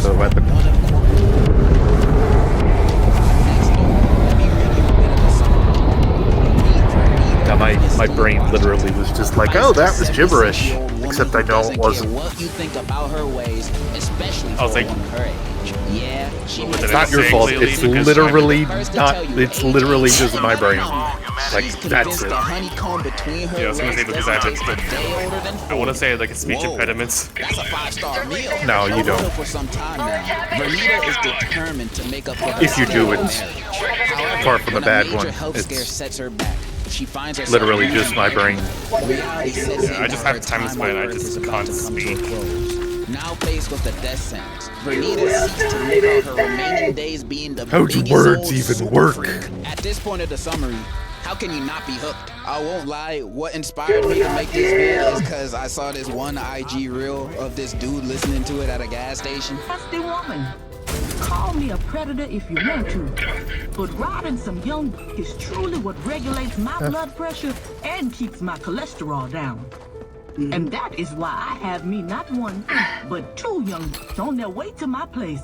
the weapon. Now my brain literally was just like, oh, that was gibberish. Except I know it wasn't. What you think about her ways, especially I was like, her age. Yeah, it's not your fault. It's literally not. It's literally just my brain. Like, that's it. Yeah, I was gonna say because I have I want to say like a speech impediments. That's a 5-star meal. No, you don't. For some time now, Vernita is determined to make up for her If you do, it's far from a bad one. It's sets her back. She finds herself literally just my brain. Yeah, I just have time to spend. I just can't speak. Now faced with the death sentence, Vernita seeks to live out her remaining days being the How do biggest words old even super work? freak. At this point of the summary, how can you not be hooked? I won't lie, what inspired me to make this video is because I saw this one IG reel of this dude listening to it at a gas station. Nasty woman. Call me a predator if you want to, but riding some young is truly what regulates my blood pressure and keeps my cholesterol down. And that is why I have me not one, but 2 young on their way to my place.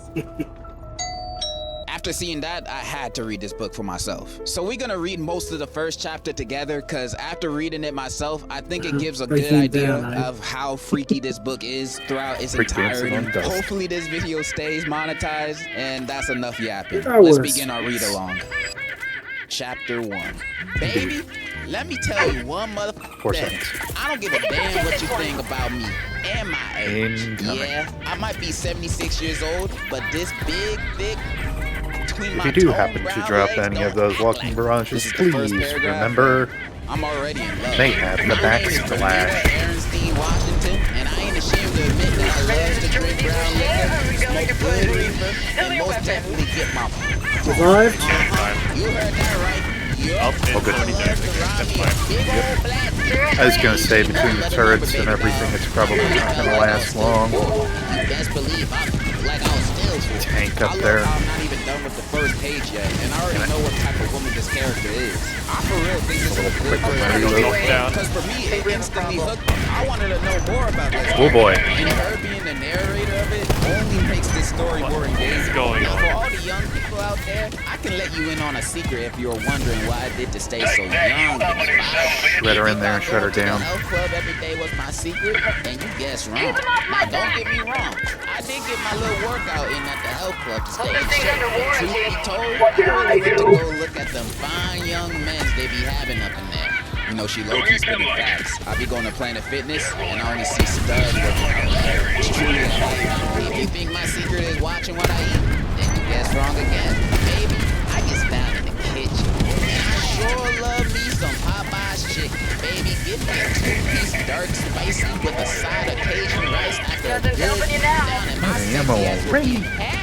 After seeing that, I had to read this book for myself. So we're gonna read most of the first chapter together, because after reading it myself, I think it gives a good idea of how freaky this book is throughout its entirety. Hopefully this video stays monetized, and that's enough yapping. Let's begin our read along. Chapter 1. Baby, let me tell you one motherfucker. I don't give a damn what you think about me and my age. Yeah, I might be 76 years old, but this big, thick, if you do happen to drop any of those walking barrages, please remember I'm already in love. they have the backsplash. And I ain't ashamed to admit that I love to drink brown liquor, smoke good reefer, and most definitely get my Survived? You heard that right. Oh, good. Yep. I was gonna say, between the turrets and everything, it's probably not gonna last long. Tank up there. I'm not even done with the first page yet, and I already know what type of woman this character is. I for real think this is a good because for me, it instantly hooked me. I wanted to know more about this. Oh boy. And her being the narrator of it only makes this story more engaging. For all the young people out there, I can let you in on a secret if you're wondering why I did to stay so young. Shred her in there and shut her down. The health club every day was my secret, and you guessed wrong. Now don't get me wrong, I did get my little workout in at the health club to stay in shape. Truth be told, I really went to go look at them fine young men they be having up in there. You know, she low-key spitting facts. I be going to Planet Fitness, and I only see studs working out there. It's truly a shame. If you think my secret is watching what I eat, then you guess wrong again. Baby, I get down in the kitchen, and I sure love me some Popeye's chicken. Baby, get me a 2-piece dark spicy with a side of Cajun rice after a good down in my sexy ass.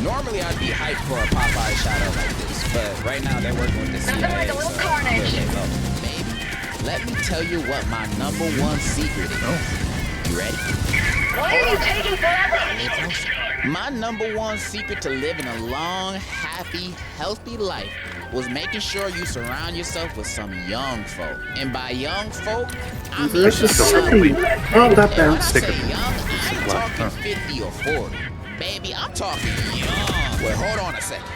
Normally I'd be hyped for a Popeye shout out like this, but right now they're working with the CIA, so baby, let me tell you what my #1 secret is. You ready? Why are you taking forever? My #1 secret to living a long, happy, healthy life was making sure you surround yourself with some young folk. And by young folk, I mean Mississippi. Oh, that bounced. young, I'm talking 50 or 40. Baby, I'm talking young. Well, hold on a second.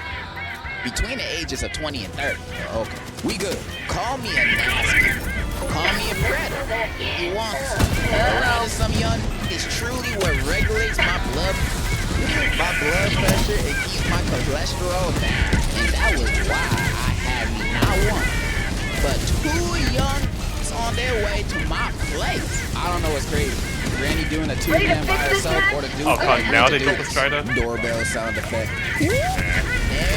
Between the ages of 20 and 30. Okay, we good. Call me a nasty. Call me a predator if you want to. Around some young is truly what regulates my blood pressure and keeps my cholesterol down. And that was why I had me not one, but 2 young on their way to my place. I don't know what's crazy. Granny doing a 2-man by herself or the dude. Oh, God, now they took the Strider? Doorbell sound effect.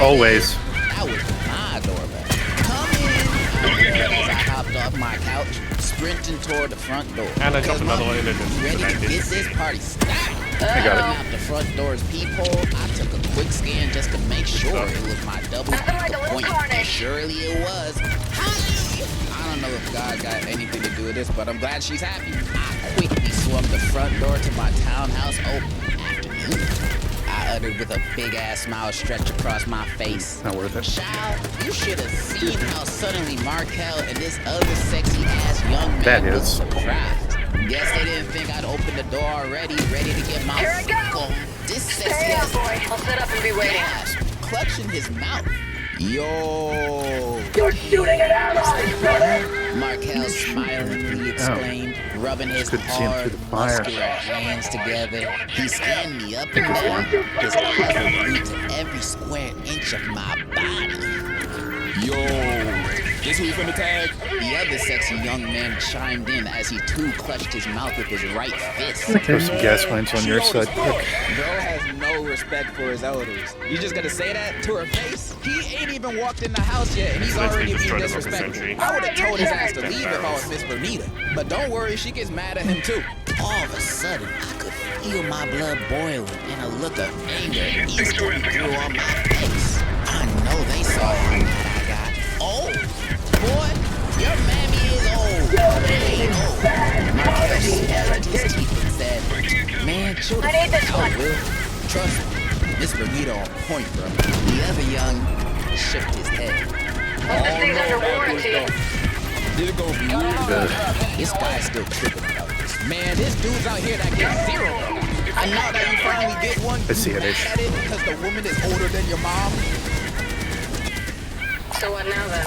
Always. That was my doorbell. Come in. As I hopped off my couch, sprinting toward the front door. And I dropped another one in it. Ready to get this party started. I got it. Out the front door's peephole, I took a quick scan just to make sure it was my double appointment. And surely it was. I don't know if God got anything to do with this, but I'm glad she's happy. I quickly swung the front door to my townhouse open. Afternoon. I uttered with a big-ass smile stretched across my face. Not worth it. Child, you should have seen how suddenly Markel and this other sexy-ass young man That was is. surprised. Guess they didn't think I'd open the door already, ready to get my Here I go. on. This Stay sexy up, ass boy. I'll sit up and be waiting. gasp, clutching his mouth. Yo. You're shooting an ally. Markel smilingly exclaimed, rubbing his Couldn't see him hard, through the fire. muscular hands together. He scanned me up and down, his eyes glued to every square inch of my body. Yo, this who you finna tag? The other sexy young man chimed in as he too clutched his mouth with his right fist. Throw some gas lines on your side, quick. Bro has no respect for his elders. You just gonna say that to her face? He ain't even walked in the house yet, and he's So already basically being destroy the fucking disrespectful. sentry. I would have told his ass to leave if I was Miss Bernita. But don't worry, she gets mad at him too. All of a sudden, I could feel my blood boiling and a look of anger instantly grew on my face. I know they saw how mad I got. Oh, boy, your mammy is old. They ain't old. Markel snapped his teeth and said, man, chill the I need this fuck one. out, Will. Trust me, Miss Bernita on point, bro. The other young shook his head. Hope this thing's under warranty. Did it go be weird? This guy's still tripping about this. Man, this dude's out here that gets zero. And now that you finally get one, I see you it, mad Ish. at it because the woman is older than your mom? So what now then?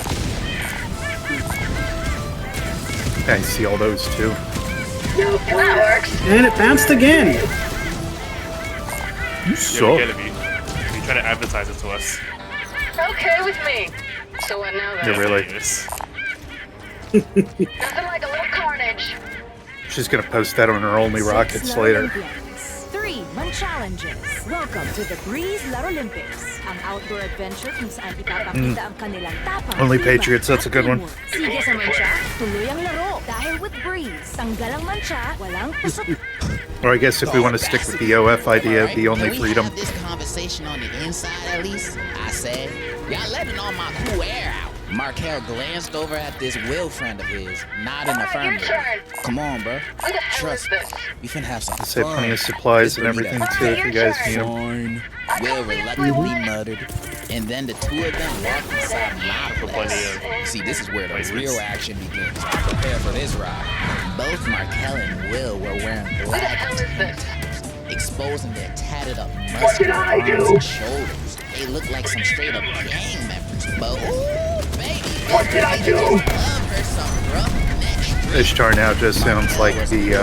I see all those too. That works. And it bounced again. You Yeah, suck. we get it, B. You try to advertise it to us. Okay with me. So what now Yeah, then? really. Yes. Nothing like a little carnage. She's gonna post that on her only rockets later. 3 man-challenges. Welcome to the Breeze Laro Olympics. Ang outdoor adventure kung saan ipapakita ang kanilang tapang. Only tibay Patriots, that's a good one. at teamwork. Sige sa mancha, tuloy ang laro. Dahil with Breeze, tanggal ang mancha, walang pusok. Or I guess if we want to stick with the OF idea, Alright, the only can freedom. we have this conversation on the inside at least? I said, y'all letting all my cool air out. Markel glanced over at this Will friend of his, nodding Alright, your affirmative. turn. Come on, bro. Who the hell is Trust me. this? We finna have some Say fun. plenty of supplies This and would be everything that too if you guys need them. Fine. Will reluctantly muttered, and then the two of them walked inside my Plenty place. of See, this is where the placements. real action begins. Prepare for this ride. Both Markel and Will were wearing Who the black hell is tank this? tops, exposing their tatted up muscular arms and shoulders. They looked like some straight up gang members. But ooh, baby, what did I do? Love her some rough neck Ishtar now just sounds like the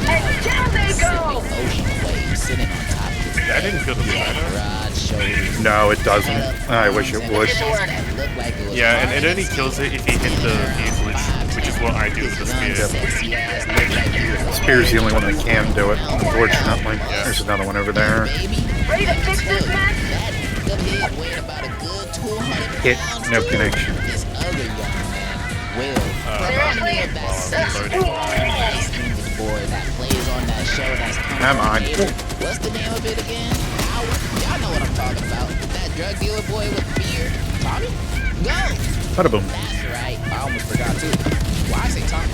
And down they go! ocean waves sitting on top of his That didn't feel the head. banana. Broad shoulders. No, it doesn't. I wish it would. Yeah, and it only kills it if you hit the fuse, which is what I do with the spear. Spear's the only one that can do it, unfortunately. There's another one over there. Ready to fix this mess? Hit, no connection. This other young man, Will, Seriously? boy that plays on that show that's coming Come on. later. What's the name of it again? Howard? Y'all know what I'm talking about. That drug dealer boy with beard. Tommy? Go! Bada boom. That's right. I almost forgot too. Why I say Tommy?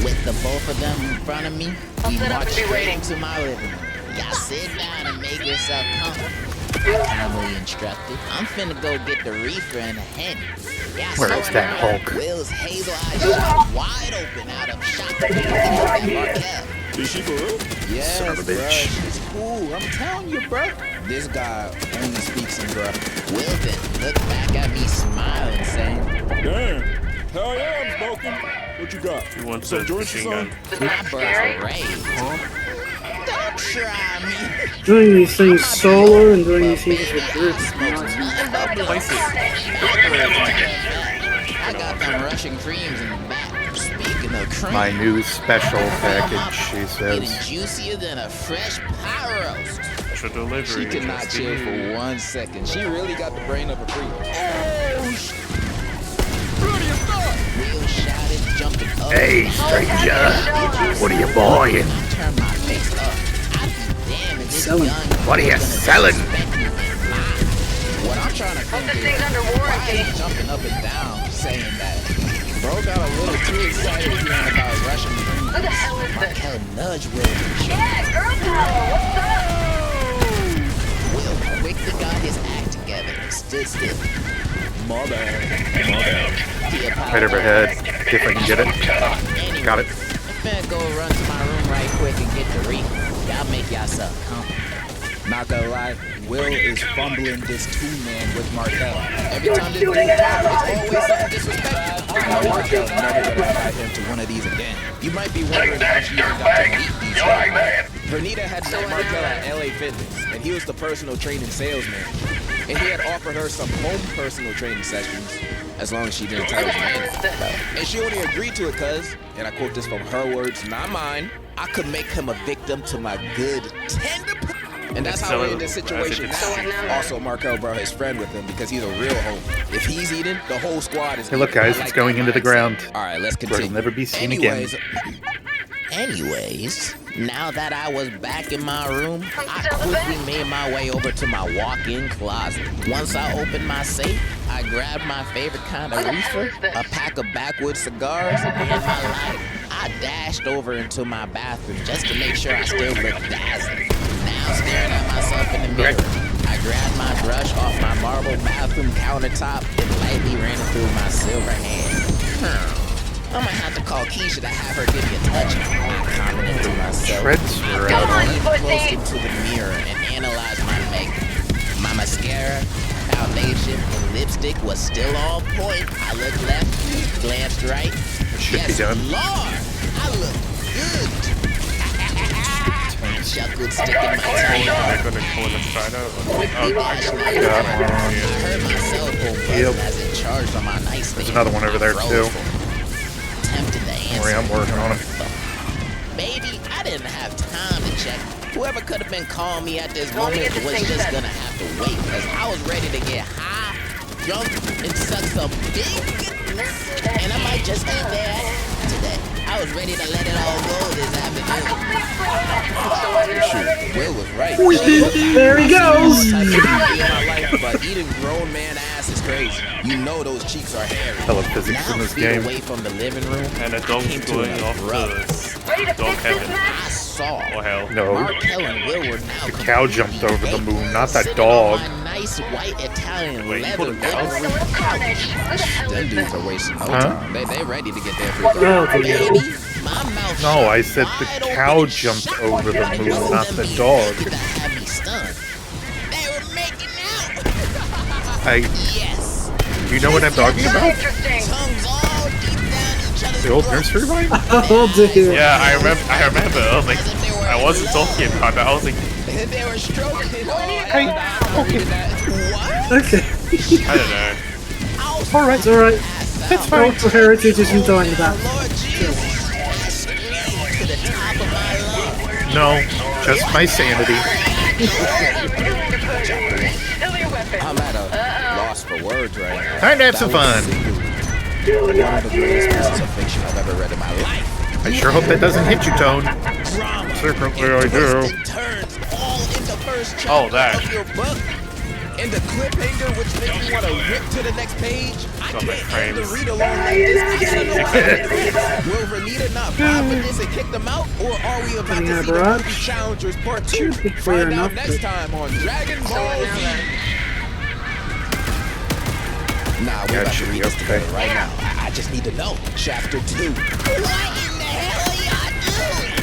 With the both of them in front of me, I'll we sit up and marched be straight waiting. into my living room. Y'all sit down and make yourself comfortable. Family instructed. I'm finna go get the reefer and the hen. Yeah, Where is that Hulk? Will's hazel eyes shot wide open out of shock. Markel. Is she for real? Yes, Son of a bitch. bruh, she's cool. I'm telling you, bro. This guy only speaks in bruh. Will then looked back at me smiling, saying, Damn. Hell yeah, I'm smoking. What you got? You want Some the joints or machine gun? something? my bruh raised. Don't try me. Doing these things solo and doing these things with groups. Place it. I got them Russian creams in the back. Speaking of cream, My new special package, she getting says. juicier than a fresh pie roast. Special delivery. She could not just chill you. for 1 second. She really got the brain of a freak. Oh, Will shouted, jumping up. Hey, stranger, what are you buying? I turned my face up. I'd be damned if this Selling. young What are you was gonna selling? disrespect me and mine. What I'm trying to think This is, thing's under why warranty. is he jumping up and down saying that? Bro got a little too excited hearing about Russian cream. Who the hell is this? Markel nudged Will. Yeah, girl power, what's up? Will quickly got his act together and stood still. My bad. My bad. He Right overhead. See if I can get it. Anyway, Got it. finna go run to my room right quick and get the refill. Y'all make yourself comfortable. Not gonna lie, Will is fumbling this two-man with Markel. Every time this dude talks, it's always something disrespectful. I know Markel's never gonna invite him to one of these again. You might be wondering how she even got to meet these guys. Vernita had met Markel at LA Fitness, and he was the personal training salesman. And he had offered her some home personal training sessions, as long as she didn't tell his manager. And she only agreed to it because, and I quote this from her words, not mine, I could make him a victim to my good, tender. And that's how we're in this situation now. Also, Markel brought his friend with him because he's a real homie. If he's eating, the whole squad is. Hey, look, guys, it's going into the ground. All right, let's Where continue. it'll never be seen Anyways, now that I was back in my room, I quickly made my way over to my walk-in closet. Once I opened my safe, I grabbed my favorite kind of reefer, a pack of backwoods cigars, and my lighter. I dashed over into my bathroom just to make sure I still looked dazzling. Now staring at myself in the mirror, I grabbed my brush off my marble bathroom countertop and lightly ran it through my silver hand. I might have to call Keisha to have her give me a touch. I commented to myself. Treads were I out. leaned close into the mirror and analyzed my makeup. My mascara, foundation, and lipstick was still on point. I looked left, glanced right. Should Yes, be done. Lord, I look good. Chuckled, sticking my tongue out. They're gonna pull the side out. Got I heard my cell phone buzz as it charged on my nightstand. There's another one over there, I froze too. for it. Tempted to answer. Don't worry, I'm working on him. Baby, I didn't have time to check. Whoever could have been calling me at this moment was just gonna have to wait, because I was ready to get high, drunk, and suck some dick. And I might just end there today. I was ready to let it all go this afternoon. Shoot, Will was right. There he goes. But eating grown man ass is crazy. You know those cheeks are hairy. Hella physics in Now this feet game. away from the living room, And a dog's came to going an off abrupt. the dog heaven. I saw Oh hell. No, Markel and Will were now the cow completely jumped over the naked, moon, not that sitting dog. on my nice white Italian Wait, you leather put a cow? living room couch. Them dudes are wasting no Huh? time. They ready to get their free Oh, throw. Baby, my mouth No, I shut said the wide cow open and jumped shot over the like moon, those not them the being dog. naked that had me stunned. They were making out. Yes. You know what I'm talking about? Tongues all deep down each other's The old throats. nursery rhyme? Oh, dude. Yeah, I remember. I was like, I wasn't talking about that. I was like, And they were stroking. Hey, okay. What? Okay. I don't know. Alright. It's alright. It's fine. Cultural heritage isn't dying about. Lord Jesus. To the top of my lungs. No, just my sanity. I'm at a loss for words right now. Time to have some fun. One of the greatest pieces of fiction I've ever read in my life. I sure hope that doesn't hit you, Tone. Drama. Secretly I do. Twists and turns all in the first chapter Oh, that. of your book. And the cliffhanger, which makes me want to rip to the next page. I Got my can't end the frames. read along like this. Will Vernita not vibe with this and kick them out? Or are we about to see the Barrage? movie Challengers Part 2? Should be clear Find out enough, next but- time on Dragon Ball Z. Nah, we're about should to be read this okay. together right now. I just need to know. Chapter 2. What in the hell are y'all doing?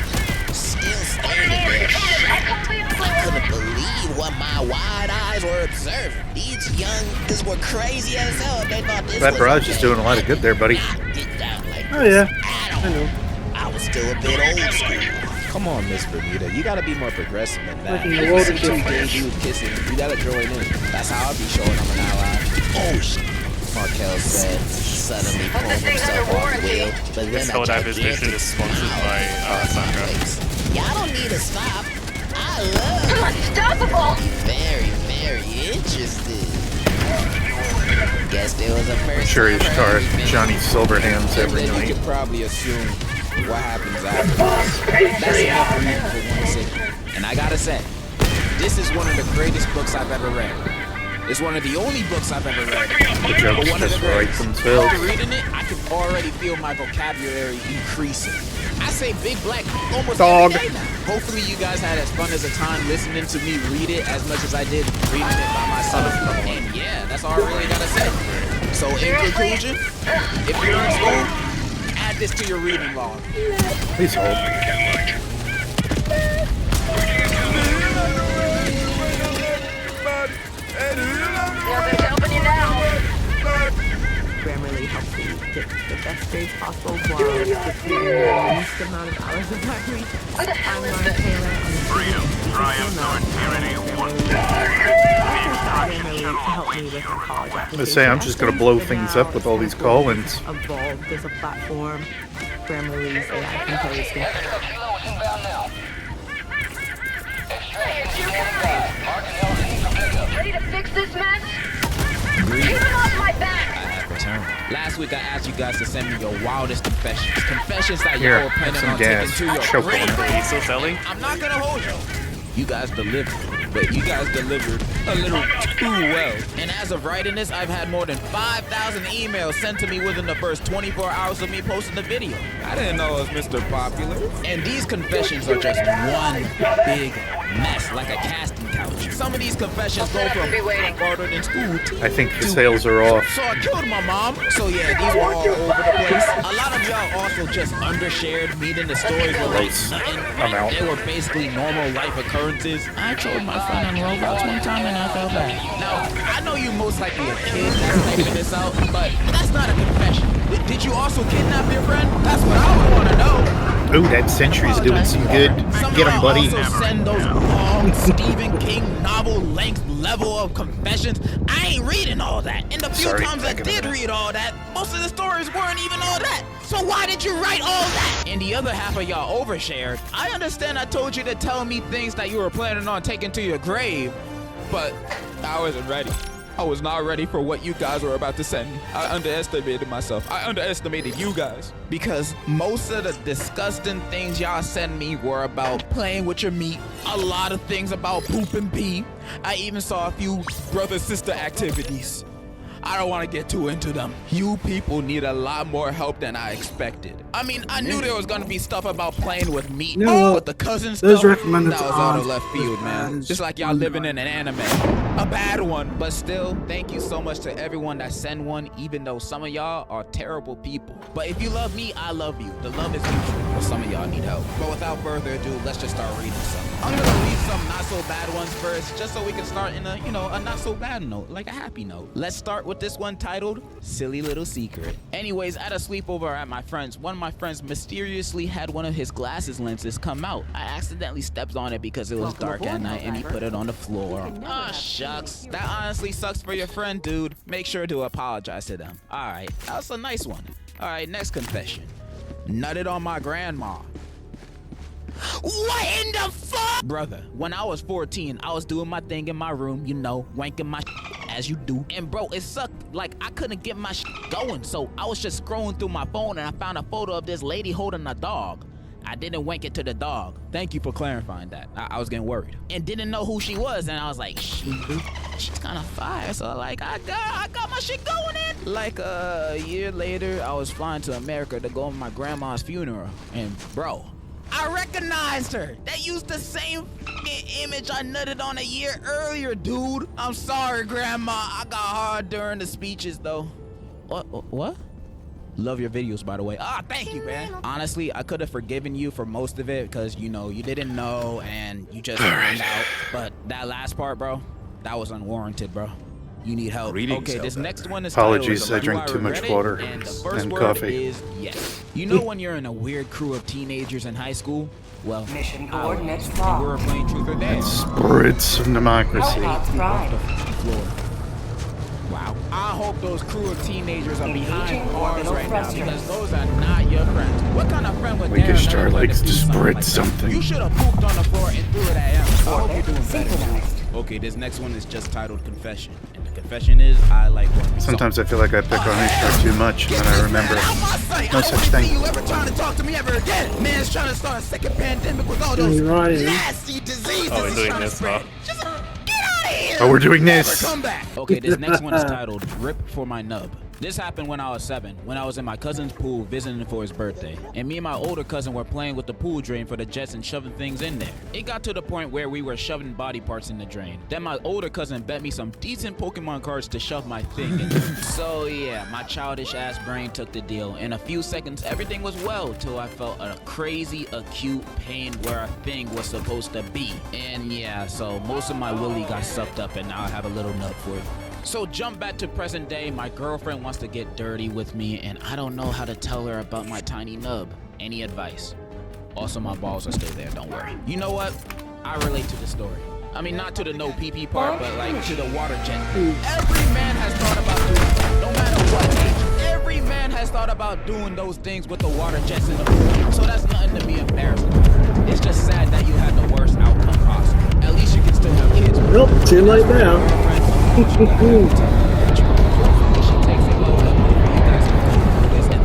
Still standing there shocked. I couldn't believe what my wide eyes were observing. These youngsters were crazy as hell. They thought this That was barrage is doing a lot of good there, buddy. Not get down like Oh, this yeah. at all. I know. I was still a bit old school. Come on, Miss Vernita. You gotta be more progressive than that. Like in the If world you of see two difference. gay dudes kissing, you gotta join in. That's how I'll be showing I'm an ally. Oh shit. Markel said, suddenly pulled himself off Will, but then This a whole Dive Mission gigantic is sponsored smile by crossed my Sangha. face. Y'all don't need to stop. I love Unstoppable! very, very interested. Guess there was a person. I'm sure he's charged Johnny Silverhands every Then you night. could probably assume what happens after. That's enough for me for one second. And I gotta say, this is one of the greatest books I've ever read. It's one of the only books I've ever read. The jokes But one of just the write greatest. themselves. After reading it, I can already feel my vocabulary increasing. I say big black almost Dog. every day now. Hopefully you guys had as fun as a time listening to me read it as much as I did reading it by myself. And yeah, that's all I really gotta say. So in conclusion, if you're in school, add this to your reading log. Please hold. Nothing's helping you now. Grammarly helps me get the best grades possible while just giving me the least amount of hours of my week. What the hell I'm is Lauren this? Taylor. Help me with my college I'm gonna say I'm just gonna blow things up with all these call-ins. Evolved as a platform. Grammarly's AI composing. Ready to fix this mess? Keep it off my back! I have returned. Last week I asked you guys to send me your wildest confessions. Confessions that Here, you were planning some on gas. taking to your Choke on grave. it. Are you still selling? I'm not gonna hold you. You guys delivered, but you guys delivered a little too well. And as of writing this, I've had more than 5,000 emails sent to me within the first 24 hours of me posting the video. I didn't know it was Mr. Popular. And these confessions are just one big mess, like a casting couch. Some of these confessions go from harder than school I think the sales are off. So I killed my mom. So yeah, these were all over the place. A lot of y'all also just undershared meeting the stories were like nothing. I'm out. They were basically normal life occurrences. I told my friend on Roblox one time and I felt bad. Now, I know you most likely a kid that's typing this out, but that's not a confession. Did you also kidnap your friend? That's what I would want to know. Ooh, that Sentry's doing some good. Some Get of him, y'all buddy. also send those long Stephen King novel length level of confessions. I ain't reading all that. And the few Sorry, times I back in a did minute. read all that, most of the stories weren't even all that. So why did you write all that? And the other half of y'all overshared. I understand I told you to tell me things that you were planning on taking to your grave, but I wasn't ready. I was not ready for what you guys were about to send me. I underestimated myself. I underestimated you guys. Because most of the disgusting things y'all sent me were about playing with your meat. A lot of things about poop and pee. I even saw a few brother-sister activities. I don't want to get too into them. You people need a lot more help than I expected. I mean, I knew there was gonna be stuff about playing with meat, No, but the cousin those stuff, recommended that to was out of us. left field, man. Just like y'all living in an anime. A bad one, but still, thank you so much to everyone that sent one, even though some of y'all are terrible people. But if you love me, I love you. The love is mutual, but some of y'all need help. But without further ado, let's just start reading some. I'm gonna read some not so bad ones first, just so we can start in a, a not so bad note, like a happy note. Let's start with this one titled Silly Little Secret. Anyways, at a sleepover at my friend's, one of my friends mysteriously had one of his glasses lenses come out. I accidentally stepped on it because it was dark at night and he put it on the floor. Ah, shucks. That honestly sucks for your friend, dude. Make sure to apologize to them. Alright, that was a nice one. Alright, next confession. Nutted on my grandma. What in the fuck? Brother, when I was 14, I was doing my thing in my room, wanking my as you do. And bro, it sucked. Like, I couldn't get my going. So I was just scrolling through my phone and I found a photo of this lady holding a dog. I didn't wank it to the dog. Thank you for clarifying that. I was getting worried. And didn't know who she was. And I was like, she's kind of fire. So like, I got my shit going in. Like a year later, I was flying to America to go to my grandma's funeral. And bro, I recognized her. They used the same image I nutted on a year earlier, dude. I'm sorry, Grandma. I got hard during the speeches, though. What? Love your videos, by the way. Ah, thank you, man. Honestly, I could have forgiven you for most of it because, you didn't know and you just found out. But that last part, bro, that was unwarranted, bro. You need help. Okay, this next one is Apologies, titled, I drank too much water and the first and word coffee. is yes. You know when you're in a weird crew of teenagers in high school? Well, Mission coordinates we were playing truth or dare. Spirits of democracy. Floor. Wow. I hope those crew of teenagers are behind bars right now because those are not your friends. What kind of friend would dare Weakish Star another likes to to do spread like something. that? You should have pooped on the floor and threw it at him. I hope you're doing better. Okay, this next one is just titled Confession. And the confession is, I like what Sometimes I feel like I pick on HR too much, and then I remember no such thing. You ever trying to talk to me ever again? Man's trying to start a second pandemic with all those nasty diseases. Oh, we're doing this, huh? Just get out of here. Oh, we're doing this. Never come back. Okay, this next one is titled Rip for My Nub. This happened when I was 7, when I was in my cousin's pool visiting for his birthday. And me and my older cousin were playing with the pool drain for the jets and shoving things in there. It got to the point where we were shoving body parts in the drain. Then my older cousin bet me some decent Pokemon cards to shove my thing in. So yeah, my childish ass brain took the deal. In a few seconds, everything was well till I felt a crazy acute pain where a thing was supposed to be. And yeah, so most of my willy got sucked up and now I have a little nub for it. So jump back to present day, my girlfriend wants to get dirty with me and I don't know how to tell her about my tiny nub. Any advice? Also, my balls are still there, don't worry. You know what? I relate to the story. I mean, not to the no pee-pee part, but like to the water jet. Every man has thought about doing it, no matter what age. Every man has thought about doing those things with the water jets in the pool. So that's nothing to be embarrassed about. It's just sad that you had the worst outcome possible. At least you can still have kids. Nope, too late now.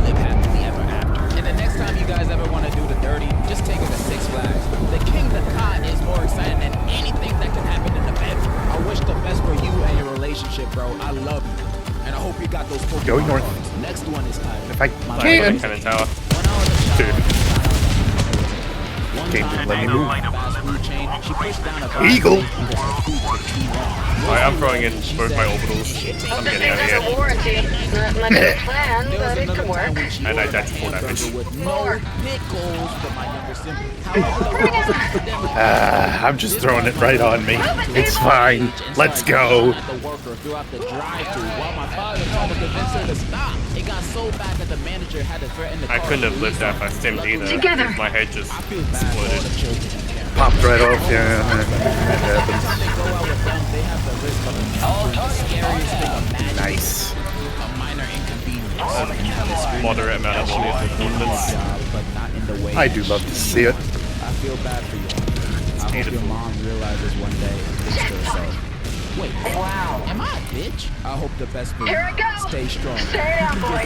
And the next time you guys ever want to do the dirty, just take it to Six Flags. The King of the Cod is more exciting than anything that can happen in the bedroom. I wish the best for you and your relationship, bro. I love you. And I hope you got those Pokemon Going north. cards. Next one is titled. If I can. Cannon Tower. When I was a child, one Game time, didn't let me I move. was on a fast food chain. She pushed down a Eagle. Alright, I'm throwing in both my orbitals. I'm getting out of There's a here. warranty. Not much of a plan, but it could work. And I died to 4 damage. With no pickles for my younger sibling. However, I'm just throwing it right on me. It's fine. Let's go. at the worker throughout the drive-thru while my father tried to convince her to stop. It got so bad that the manager had to threaten the I car couldn't to have lived that fast stimmed either. Together. Because my head just I feel bad for all the exploded. children in Canada. Popped right off. Yeah, that happens. They go out with them, they have the risk of encountering the scariest thing imaginable. Nice. A minor inconvenience. Moderate amount of movements. But not in the way I do love to see it. I feel bad for you. I hope your mom realizes one day and thinks to herself, wait, Wow. am I a bitch? I hope the best for you. Here it goes. Stay strong. Stay down, boy.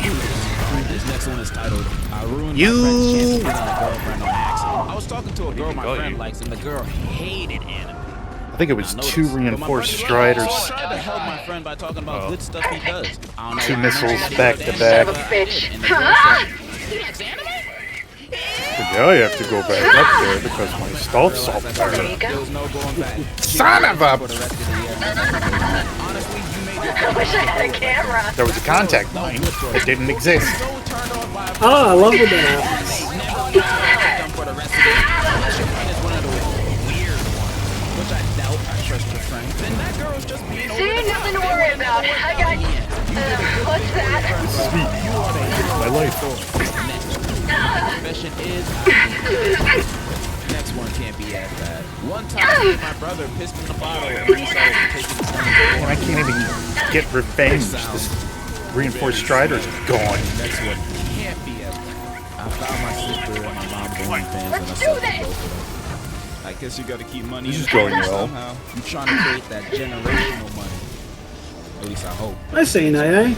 This next one is titled, I ruined You- my friend's chance of getting a girlfriend on accident. I was talking to a girl my got friend you. likes and the girl hated anime. I think it was I noticed, 2 but my reinforced brother- striders. I tried to help my friend by talking about good stuff he does. I don't know 2 why I missiles mentioned back that to he back. did, Son of a but I bitch. did, and the girl said, "He likes anime?" Now I have to go back up there because my stuff's all There you burned. go. There was no going back. Son of a... For the rest of the year. Honestly, you made your I wish I had a camera. There was a contact line that didn't exist. so turned on by a Oh, I love when that happens. never get to touch them for the rest of the year. Unless your friend is one of those weird ones, which I doubt. I trust your friend. Then that girl's just being over See, the top. nothing to worry about. I got. What's that? My life. Confession is next one can't be as bad. One time, me and my brother pissed in the bottle and we decided to take it to And I can't even get revenge. This reinforced strider's gone. Next one can't be as bad. I found my sister and my mom's OnlyFans and I Let's sucked do both this. of them. I guess you gotta keep money This in is the going bank well. somehow. You trying to create that generational money. At least I hope. I say nay.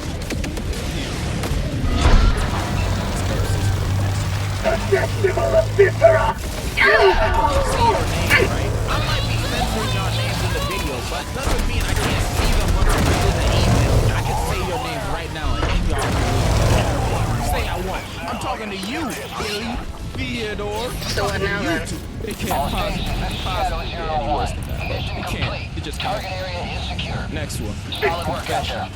See your name, right? I might be censoring your names in the video, but doesn't mean I can't see them when I'm in the email. I can say your names right now and y'all can say I want. I'm talking to you, Billy, Theodore. So what now then? It can't possibly be any worse than that. It can't. It just can't. Next one. Confession.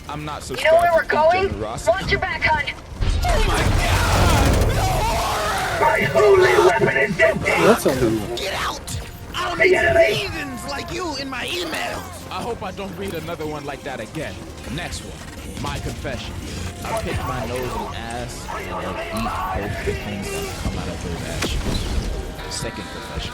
I'm not You know where we're subscribed going? to generosity. Watch your back, hon. Oh my God! The horror! That's a Get out! I don't need heathens like you in my emails. I hope I don't read another one like that again. Next one, my confession. I picked my nose and ass and I eat both the things that come out of those ass cheeks. Second confession.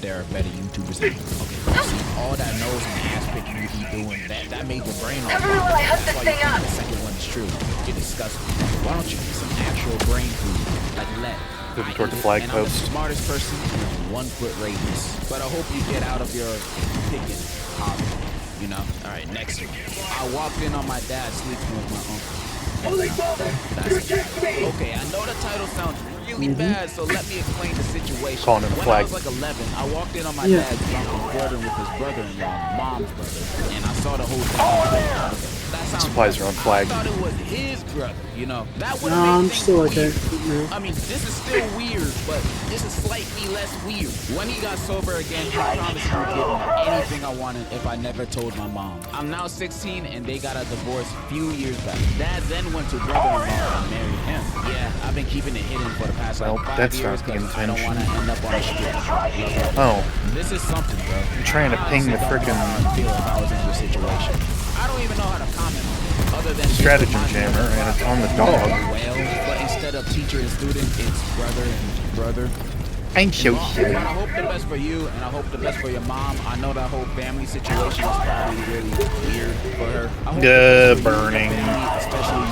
There are better YouTubers than me. Okay, see, all that nose and ass picking you be doing, that made your brain all Cover me while I hook That's this why you thing think up. the second one is true. You're disgusting. Why don't you eat some actual brain food, like lead? Moving toward the And I'm the flagpost. smartest person in a 1 foot radius. But I hope you get out of your picking hobby. You know? Alright, next one. I walked in on my dad sleeping with my uncle. Okay, I know the title sounds really bad, so let me explain the situation. Calling him When flag. I was like 11, I walked in on my Yeah. dad's drunk and flirting with his brother-in-law, mom's brother, and I saw the whole thing. That sounds Supplies are on flag. I thought it was his brother, you know. That would No, have I'm made still things okay. weird. Yeah. I mean, this is still weird, but this is slightly less weird. When he got sober again, he promised he would give me anything I wanted if I never told my mom. I'm now 16 and they got a divorce a few years back. Dad then went to brother-in-law and married him. Yeah, I've been keeping it hidden for the past like 5 that's years not the because I don't want to intention. end up on the street. Oh, This is something, bro. I'm trying to ping the frickin' feel if I was in your situation. I don't even know how to comment on it, other than stratagem jammer, and it's on the dog. well, but instead of teacher and student, it's brother and brother. I'm so But silly. I hope the best for you, and I hope the best for your mom. I know that whole family situation is probably really weird for her. I hope the best for you and Burning. your family, especially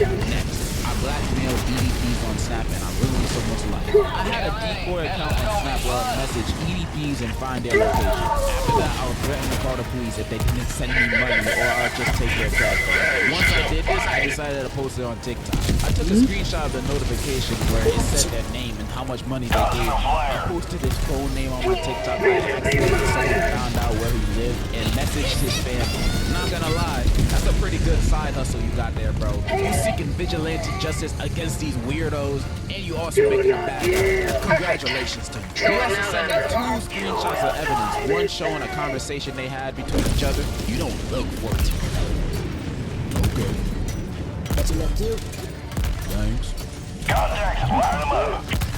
you. Next, I blackmailed EDPs on Snap, and I ruined someone's life. I had a decoy account on Snap where I message EDPs and find their location. After that, I would threaten to call the police if they didn't send me money, or I'd just take their cell phone. Once I did this, I decided to post it on TikTok. I took a screenshot of the notification where it said their name and how much money they gave me. I posted his phone name on my TikTok by accident. Someone found out where he lived and messaged his family. Not gonna lie, that's a pretty good side hustle you got there, bro. You seeking vigilante justice against these weirdos, and you also making a bad guy. Congratulations to you. You also sent me 2 screenshots of evidence, one showing a conversation they had between each other. You don't look for it. Okay. That's enough too. Thanks.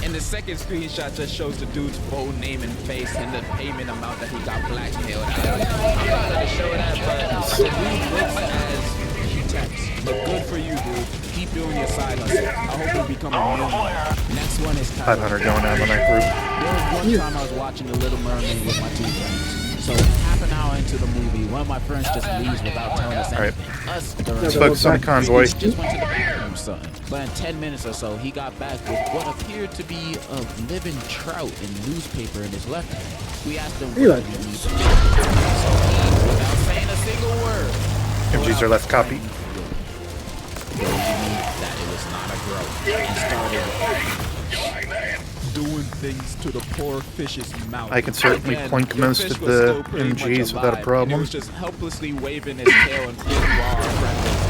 And the second screenshot just shows the dude's phone name and face and the payment amount that he got blackmailed out of. I'm not gonna show that, but the dude looks as he texts. But good for you, dude. Keep doing your side hustle. I hope you become a millionaire. Next one is 500 going out on that group. there was one time I was watching The Little Mermaid with my 2 friends. So half an hour into the movie, one of my friends just leaves without telling us anything. Us, the Focus on the convoy. just went to the bathroom or something. But in 10 minutes or so, he got back with what appeared to be a living trout in newspaper in his left hand. We asked him Really? what he needs to do. So he, without saying a single word, MGs are left copy. believed me that it was not a growth and started doing things to the poor fish's mouth. I can certainly Again, plunk your most fish of was the still pretty much MGs without a alive, problem. and he was just helplessly waving his tail and feeling raw crackles.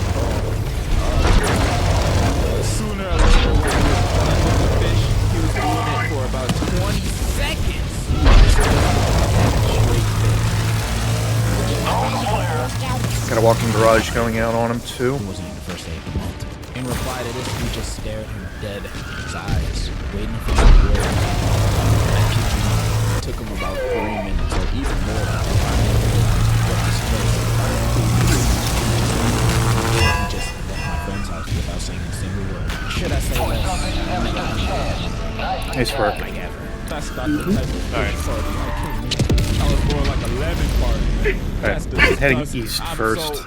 Sooner or later, when he was done with the fish, he was doing it for about 20 seconds. Got a walking garage going out on him too. It wasn't even the first day of the month. In reply to this, we just stared him dead in his eyes, waiting for him to roll. I kid you not, it took him about 3 minutes or even more to finally get this place. He just left my friend's house without saying a single word. Should I say less? Nice work. That's not the type of party I came in. I was more like a lemon party. That's the Heading disgusting. east I'm first. so-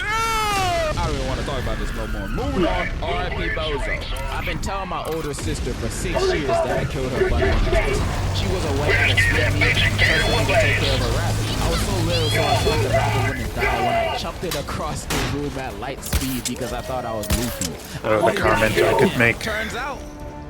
I don't even want to talk about this no more. Moving on, R.I.P. Bozo. I've been telling my older sister for 6 years that I killed her buddy. She was away at a swim meet, trusting me to take care of her rabbit. I was so little, so I thought the rabbit wouldn't die when I chucked it across the room at light speed because I thought I was Luffy. Oh, the comment I could make. Turns out,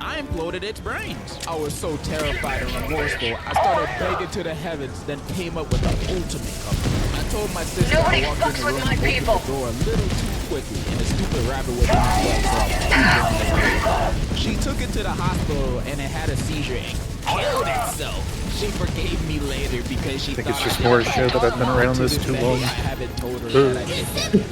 I imploded its brains. I was so terrified and remorseful, I started begging to the heavens, then came up with the ultimate cover. I told my sister Nobody I walked fucks in the with room my and opened people. the door a little too quickly, and the stupid rabbit was in his legs. She took it to the hospital, and it had a seizure and killed itself. She forgave me later because she Think thought it's just I more a did show that I've been around To this too day, long. I haven't told her that I did that. Big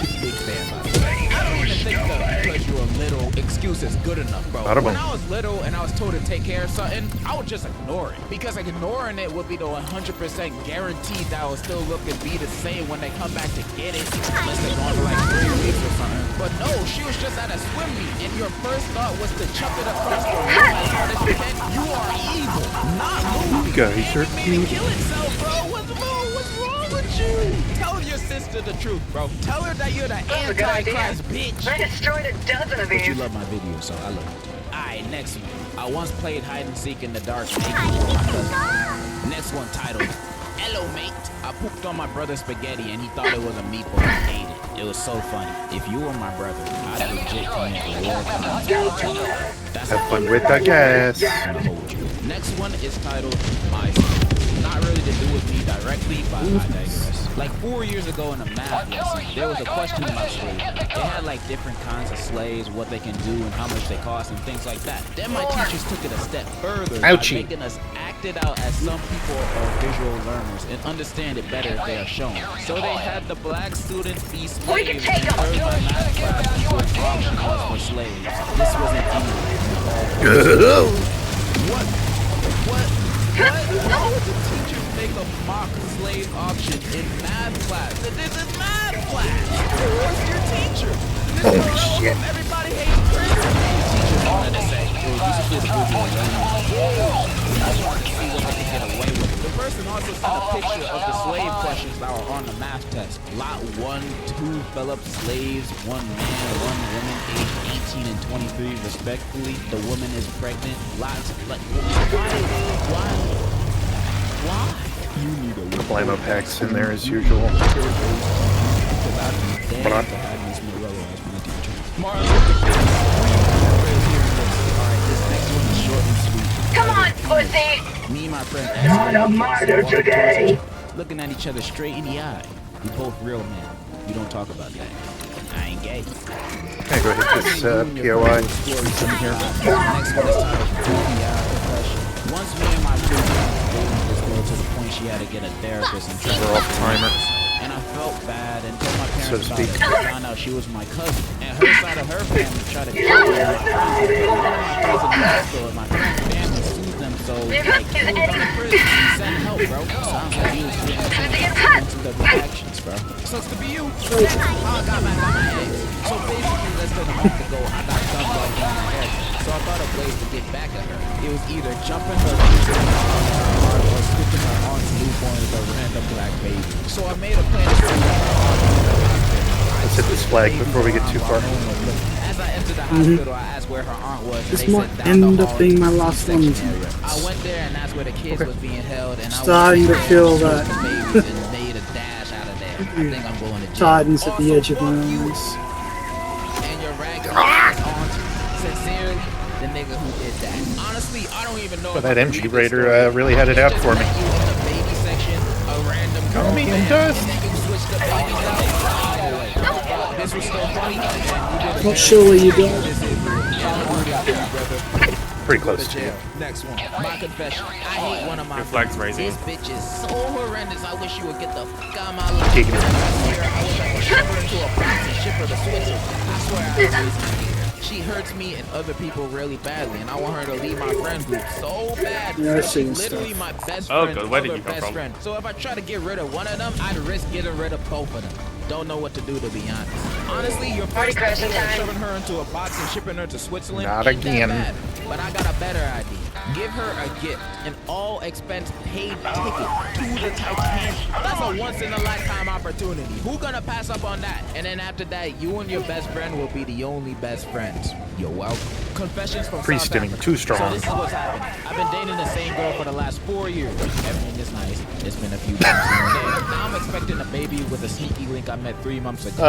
fan, by the way. I don't even think that because you're little excuse is good enough, bro. Bada When boom. I was little and I was told to take care of something, I would just ignore it. Because ignoring it would be the 100% guaranteed that I would still look and be the same when they come back to get it. Unless they're gone for like 3 weeks or something. But no, she was just at a swim meet and your first thought was to chuck it across the room as hard as you can. You are evil, not Luffy. Guys are Made it kill itself, bro. What's wrong with you? Tell your sister the truth, bro. Tell her that you're the That's a good idea. Antichrist, bitch. I destroyed a dozen of But you these. love my videos, so I love you too. Alright, next one. I once played hide and seek in the dark naked with my cousin. Next one titled, Hello Mate. I pooped on my brother's spaghetti and he thought it was a meatball and ate it. It was so funny. If you were my brother, I'd legit commit war crimes against you. That's Have fun with that gas. gonna hold you. Next one is titled My Son. Not not really to do with me directly, but I digress. Like 4 years ago in a math lesson, there was a question about slaves. They had like different kinds of slaves, what they can do and how much they cost and things like that. Then my teachers took it a step further by making us act it out as some people are visual learners and understand it better if they are shown. So they had the black students be slaves and turn my math class into an auction house for slaves. This wasn't England. What? Why would the teachers make a mock slave auction in math class? This is math class! Where's your teacher? Oh shit. Everybody hates Prince. Teachers wanted to say, these kids are I wanted to see what they can get away with. The person also sent a picture of the slave questions that were on the math test. Lot 1, 2 Philip slaves, 1 man, 1 woman, aged 18 and 23 respectively. The woman is pregnant. Lots like why? You need a Blamo packs in there as usual. Come on, pussy! Me and my friend Not a martyr today! looking at each other straight in the eye. We both real men. We don't talk about that. I ain't gay. Can I go hit this POI? Next one is titled Once me and my friend dating this girl to the point she had to get a therapist and We're off timer. and I felt bad until my So to parents speak. found out she was my cousin. And her side of her family tried to kill me and my friends. One of my friends in the hospital and my friend's family sued them, so like he was in prison. Send help, bro. Sounds like he was doing mental reactions, bro. Sucks to be you. I got back on my eggs. So basically, less than a month ago, I got dumped right in my head. So I thought of ways to get back at her. It was either jumping her or sticking her aunt's newborn as a random black baby. So I made a plan to see her. Let's hit this flag before we get too far. As I entered the hospital, I asked where her aunt was. This might end up being my last one. I went there and that's where the kids was being held. And Starting to feel that and made a dash out of there. I think I'm going to jail. tiredness at the edge of my eyes. And your raggedy aunt, sincerely, the nigga who did that. Honestly, I don't even know. But that MG Raider really had it out for me. Call me in dust. Well, surely you don't. Pretty close to you. Next one. My confession. I hate one of my Your flag's raising. This bitch is so horrendous. I wish you would get the fuck out of my life. I wish I could shove her into a box and ship her to Switzerland. I swear I always she hurts me and other people really badly, and I want her to leave my friend group so bad. Yeah, I've She's seen literally stuff. my best Oh, friend. good. Where did other you come best from? friend. So if I try to get rid of one of them, I'd risk getting rid of both of them. Don't know what to do, to be honest. Honestly, your first idea of shoving her into a box and shipping her to Switzerland Not ain't that again. bad. But I got a better idea. Give her a gift, an all-expense paid ticket to the Titanic. That's a once-in-a-lifetime opportunity. Who gonna pass up on that? And then after that, you and your best friend will be the only best friends. You're welcome. Confessions from Priest South getting Africa. too strong. So this is what's happened. I've been dating the same girl for the last 4 years. Everything is nice. It's been a few months here and there. Now I'm expecting a baby with a sneaky link I met 3 months ago.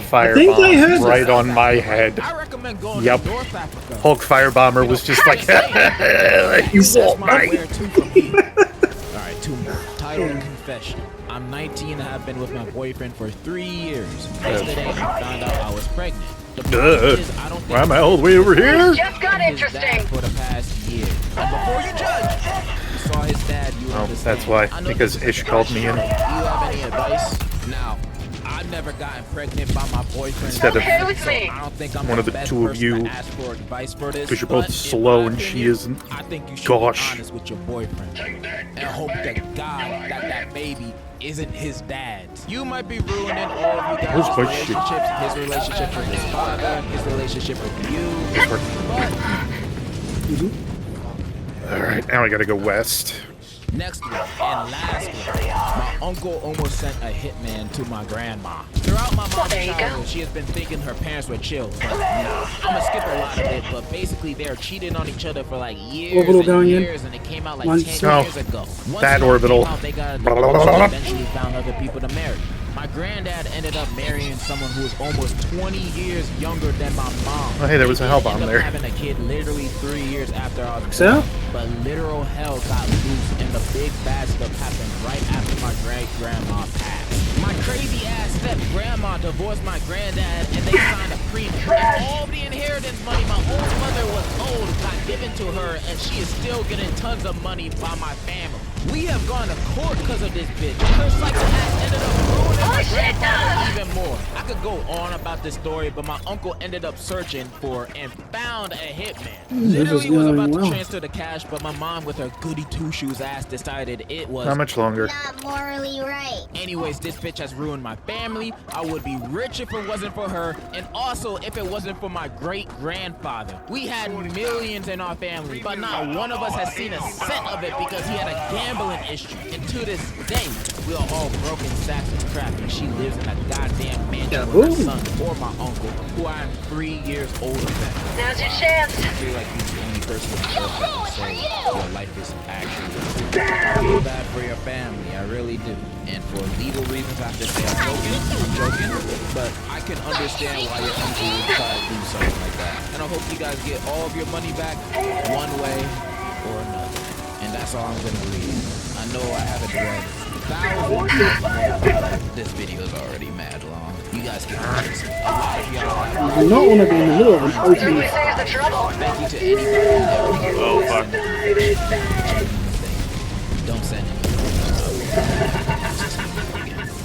Firebomb I heard right on my head. I recommend going Yep. to North Africa. Hulk Firebomber was just like, you That's won't my mate. where to from here. Alright, 2 more. Title and confession. I'm 19 and have been with my boyfriend for 3 years. Yesterday, I found out I was pregnant. The problem is, I don't think Why am I all the way over here? Just got his dad interesting. for the past year. And before you judge, you saw his dad, you Oh, understand. that's why. I know Because this is Ish a called me in. Do you have any advice? Now, I've never gotten pregnant by my boyfriend. Instead of Okay with me. I don't think I'm one of the best two of person you, to ask for advice for this, because you're both but in slow my and she opinion, isn't. I think you should Gosh. be honest with your boyfriend and hope to God that baby isn't his dad's. You might be ruining all of you guys' Where's my shit? relationships, his relationship with his father, his relationship with you. But Alright, now I gotta go west. next one and last one. My uncle almost sent a hitman to my grandma. Throughout my mom's there you go. childhood, she has been thinking her parents were chill. But nah, I'm gonna skip a lot of it, but basically they're cheating on each other for like years Orbital and going in. years, and it came out like Once. 10 Oh, years ago. Once bad it all orbital. came out, they got a divorce and eventually found other people to marry. My granddad ended up marrying someone who was almost 20 years younger than my mom. Oh, hey, there was a hell bomb Ended up there. Having a kid literally 3 years after I was born. So? But literal hell got loose in the big bad stuff happened right after my great-grandma passed. My crazy-ass step-grandma divorced my granddad, and they signed a premium. And all the inheritance money my own mother was owed got given to her, and she is still getting tons of money by my family. We have gone to court because of this bitch. Her psycho ass ended up ruining my grandfather even more. I could go on about this story, but my uncle ended up searching for and found a hitman. Literally was about to transfer the cash, but my mom with her goody two-shoes ass decided it was How much longer? Not morally right. Anyways, this bitch has ruined my family. I would be rich if it wasn't for her, and also if it wasn't for my great-grandfather. We had millions in our family, but not one of us has seen a cent of it because he had a gambling issue. And to this day, we are all broken sacks of crap, and she lives in a goddamn mansion with my son or my uncle, who I am 3 years older than. Now's your chance. I feel like he's the only person in the world that can say your life is actually I feel bad for your family, I really do. And for legal reasons, I have to say I'm joking, but I can understand why your uncle would try to do something like that. And I hope you guys get all of your money back one way or another. And that's all I'm gonna read. I know I haven't read thousands. This video is already mad long. You guys can listen. A lot of y'all have. I do not want to be in the middle of an opening. Saves the trouble. Thank you to anybody who Oh, fuck. don't send it.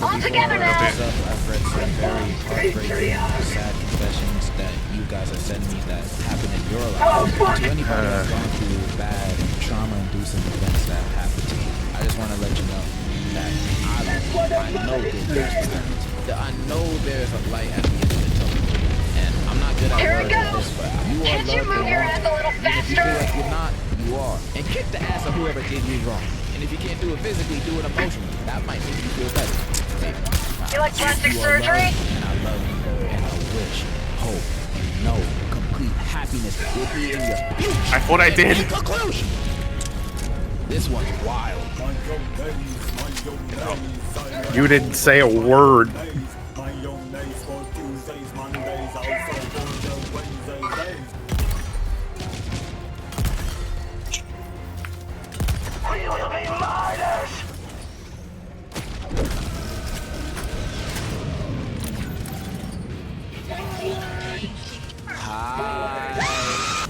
All together now. I've read some very heartbreaking, sad confessions that you guys have sent me that happened in your life. To anybody that's gone through bad, trauma-inducing events that happened to you, I just want to let you know that I know I know there's a light at the end of the tunnel. And I'm not good at Here we words go. like this, but you are Can't you loved move and your wanted. ass a little Even if you feel faster? like you're not, you are. And kick the ass of whoever did you wrong. And if you can't do it physically, do it emotionally. That might make you feel better. Maybe. You like plastic You are surgery? loved, and I love you, and I wish, hope, and know complete happiness will be in your future. I thought I did. In conclusion, this one's wild. You didn't say a word. We will be martyrs. Hi.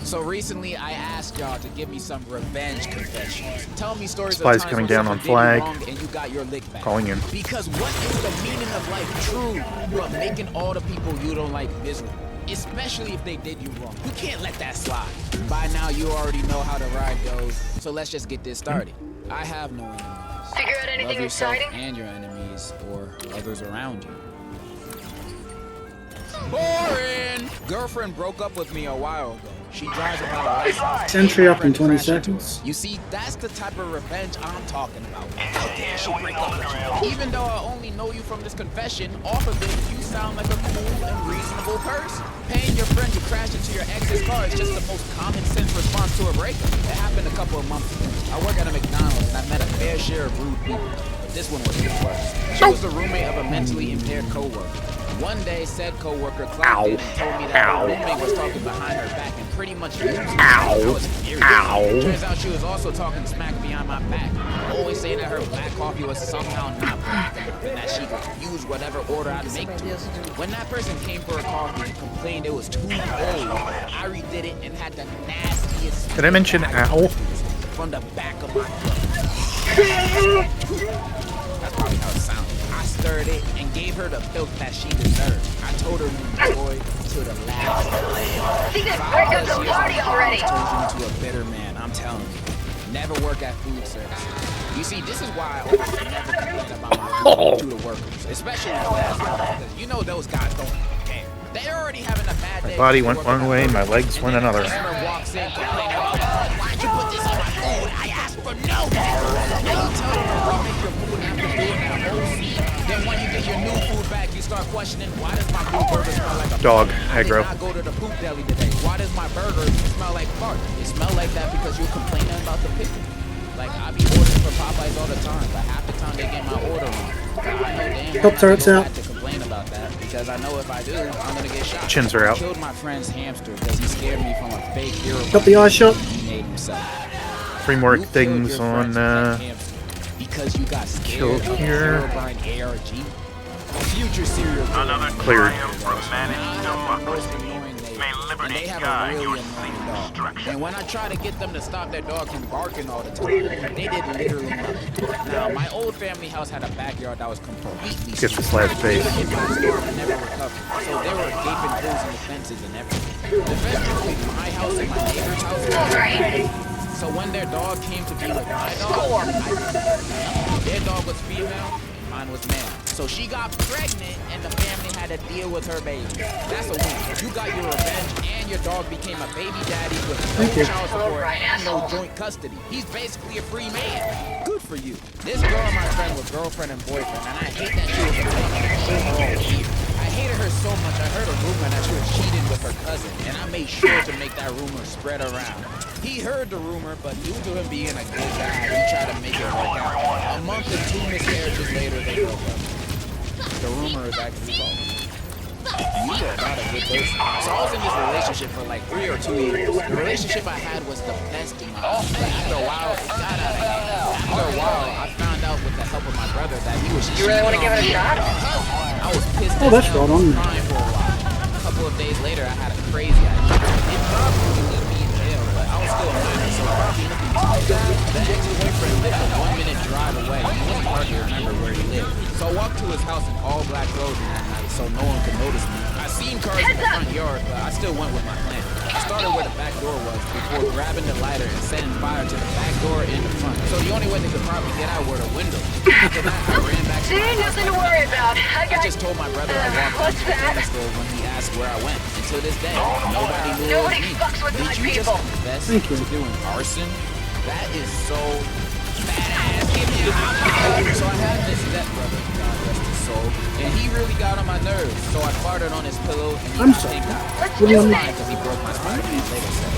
So recently, I asked y'all to give me some revenge confessions. Tell me stories Supplies of times coming when down someone on did you flag. wrong and you got your lick back. Calling in. Because what is the meaning of life true but making all the people you don't like miserable? Especially if they did you wrong. You can't let that slide. By now, you already know how the ride goes, so let's just get this started. I have no enemies. Figure out anything Love yourself exciting? and your enemies, or others around you. Boring! Girlfriend broke up with me a while ago. She drives about a license. Entry up in 20 Crashed into her. seconds. You see, that's the type of revenge I'm talking about. How dare she break up with you? Even though I only know you from this confession, off of it, you sound like a cool and reasonable person. Paying your friend to crash into your ex's car is just the most common sense response to a breakup. It happened a couple of months ago. I work at a McDonald's and I met a fair share of rude people. But this one was even worse. She was the roommate of a mentally impaired coworker. One day, said coworker clocked in and told me that her roommate was talking behind her back and pretty much used me. I was furious. Turns out she was also talking smack behind my back, always saying that her black coffee was somehow not black and that she could use whatever order I'd make to her. When that person came for her coffee and complained it was too cold, I redid it and had the nastiest. Did I mention ow? From the back of my throat. That's probably how it sounded. I stirred it and gave her the filth that she deserved. I told her to enjoy to the last. I think they break up the party already. Turned you into a bitter man, I'm telling you. Never work at food service. You see, this is why I always never complain about my food to the workers, especially the last one, because you know those guys don't care. They're already having a bad day. My body went one way, my legs went another. Customer walks in complaining about, why'd you put this on my food? I asked for no. And you tell them to make your food after doing that whole scene. Then when you get your new food back, you start questioning, why does my food burger smell like a Dog, I did aggro. not go to the poop deli today. Why does my burger smell like fart? It smell like that because you're complaining about the pickle. Like, I be ordering for Popeyes all the time, but half the time they get my order wrong. I know damn well Help turrets I out. have to complain about that because I know if I do, I'm gonna get shot. Chins are out. I killed my friend's hamster because he scared me from a fake hero. Got the eye shot. He made himself. 3 more You killed things your on friend's pet hamster. because you got scared Killed of here. Herobrine ARG. Future serial killer. Cleared. Most annoying neighbors, and they have a really annoying dog. And when I try to get them to stop their dog from barking all the time, they did literally nothing. Now, my old family house had a backyard that was completely Get this lad's face. hit by a storm and never recovered. So there were gaping holes in the fences and everything. The fence between my house and my neighbor's house was crazy. So when their dog came to be with my dog, I didn't. Their dog was female, mine was male. So she got pregnant and the family had to deal with her baby. That's a win. You got your revenge and your dog became a baby daddy with no child support and no joint custody. He's basically a free man. Good for you. This girl, my friend, was girlfriend and boyfriend, and I hate that she was a overall cheater. I hated her so much, I heard a rumor that she was cheating with her cousin, and I made sure to make that rumor spread around. He heard the rumor, but due to him being a good guy, he tried to make it work out. A month and 2 miscarriages later, they broke up. The rumor is actually false. You are not a good person. So I was in this relationship for like 3 or 2 years. The relationship I had was the best in my life. But after a while, it got out of hand. After a while, I found out with the help of my brother that he was cheating. You really want to give it a shot? I was pissed as hell, crying for a while. A couple of days later, I had a crazy idea. It probably would be in jail, but I was still a minor, so probably looking too bad. The ex-boyfriend lived a 1-minute drive away. It wasn't hard to remember where he lived. So I walked to his house in all black clothing that night so no one could notice me. I seen cars in the front yard, but I still went with my plan. I started where the back door was before grabbing the lighter and setting fire to the back door in the front. So the only way they could probably get out were the windows. After that, I ran back to my house. Nothing to worry about. I just told my brother I walked into the corner store when he asked where I went. And to this day, nobody knew it was me. Fucks with my Did you people. just confess to doing arson? That is so badass. Give me a high five. So I had this stepbrother, God rest his soul, and he really got on my nerves. So I farted on his pillow and he got tanked out. He was fine because he broke my Spider-Man Lego set.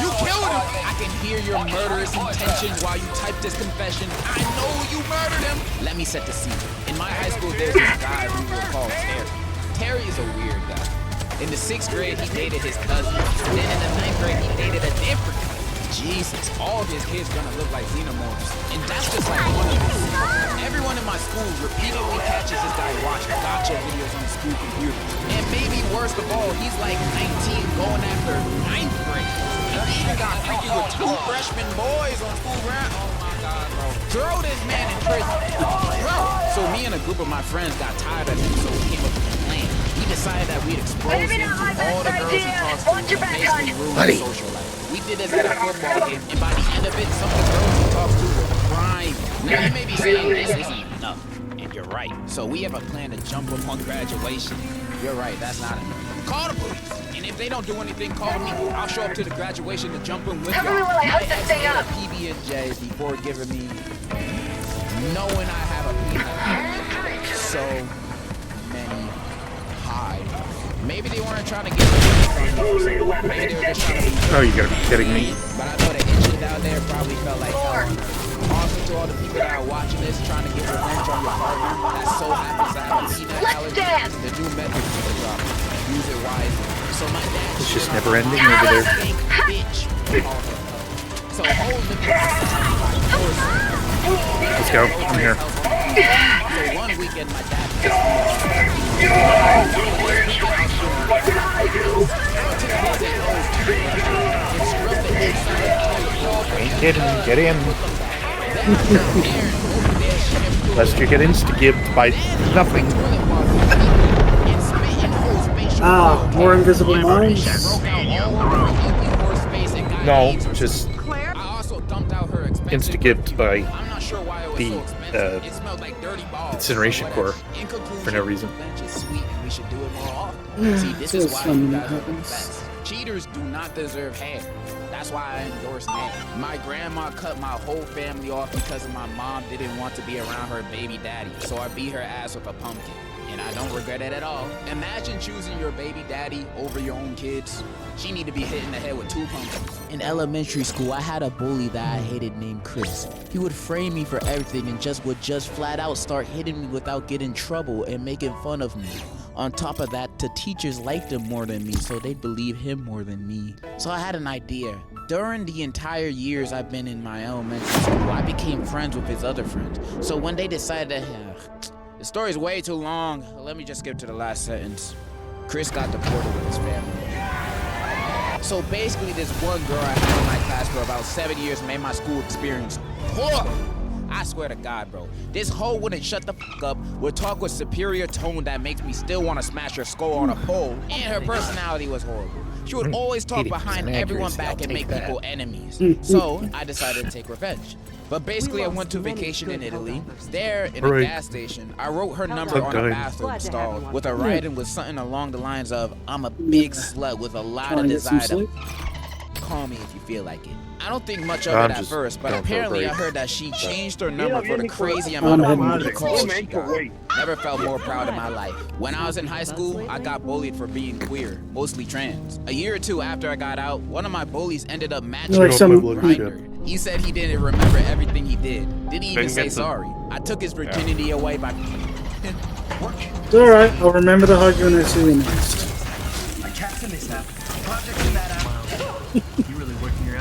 You killed him! I can hear your murderous intentions while you type this confession. I know you murdered him! Let me set the scene. In my high school, there's this guy who we were called Terry. Terry is a weird guy. In the 6th grade, he dated his cousin. Then in the 9th grade, he dated a different cousin. Jesus, all his kids gonna look like xenomorphs. And that's just like one of them. Everyone in my school repeatedly catches this guy watching gotcha videos on the school computer. And maybe worst of all, he's like 19 going after 9th grade. He even got freaky with 2 freshman boys on school ground. Oh my God, bro. Throw this man in prison. Bro. So me and a group of my friends got tired of him, so we came up with a plan. We decided that we'd expose him to all the girls he talks to and basically ruin his social life. We did this at a football game, and by the end of it, some of the girls he talks to were crying. Now you may be saying this isn't enough, and you're right. So we have a plan to jump him on graduation. You're right, that's not enough. Call the police, and if they don't do anything, call me. I'll show up to the graduation to jump him with y'all. While I hook this thing up. PB&J before giving me, knowing I have a peanut. So many high. Maybe they weren't trying to get revenge on me or something. Maybe they were just trying to be. Oh, you gotta be kidding me. But I know the engine down there probably felt like hell on earth. Also to all the people that are watching this, trying to get revenge on your partner, that so happens to have a peanut allergy. The new method is the drop. Use it wisely. So my dad. It's just never ending over there. Bitch. So hold the Let's go. I'm here. So one weekend my dad Ain't kidding. Get in. Lest you get insta-gibbed by nothing. Ah, more invisible minds. No, just insta-gibbed by the incineration core for no reason. See, this is why you guys are the happens. best. Cheaters do not deserve hair. That's why I endorse hair. My grandma cut my whole family off because my mom didn't want to be around her baby daddy, so I beat her ass with a pumpkin. And I don't regret it at all. Imagine choosing your baby daddy over your own kids. She need to be hit in the head with 2 pumpkins. In elementary school, I had a bully that I hated named Chris. He would frame me for everything and would flat out start hitting me without getting in trouble and making fun of me. On top of that, the teachers liked him more than me, so they'd believe him more than me. So I had an idea. During the entire years I've been in my elementary school, I became friends with his other friends. So when they decided that, the story's way too long, let me just skip to the last sentence. Chris got deported with his family. So basically this one girl I had in my class for about 7 years made my school experience horrible. I swear to God, bro. This hoe wouldn't shut the fuck up, would talk with superior tone that makes me still want to smash her skull on a pole, and her personality was horrible. She would always talk behind everyone back and make people enemies. So I decided to take revenge. But basically I went to vacation in Italy. There, in a gas station, I wrote her number on a bathroom stall with a writing with something along the lines of, I'm a big slut with a lot of desire to call me if you feel like it. I don't think much of it at first, but apparently I heard that she changed her number for the crazy amount of booty calls she got. Never felt more proud in my life. When I was in high school, I got bullied for being queer, mostly trans. A year or two after I got out, one of my bullies ended up matching with Grindr. He said he didn't remember everything he did. Didn't even say sorry. I took his virginity away by... It's alright, I'll remember the hug when I see you next. My captain is now. Project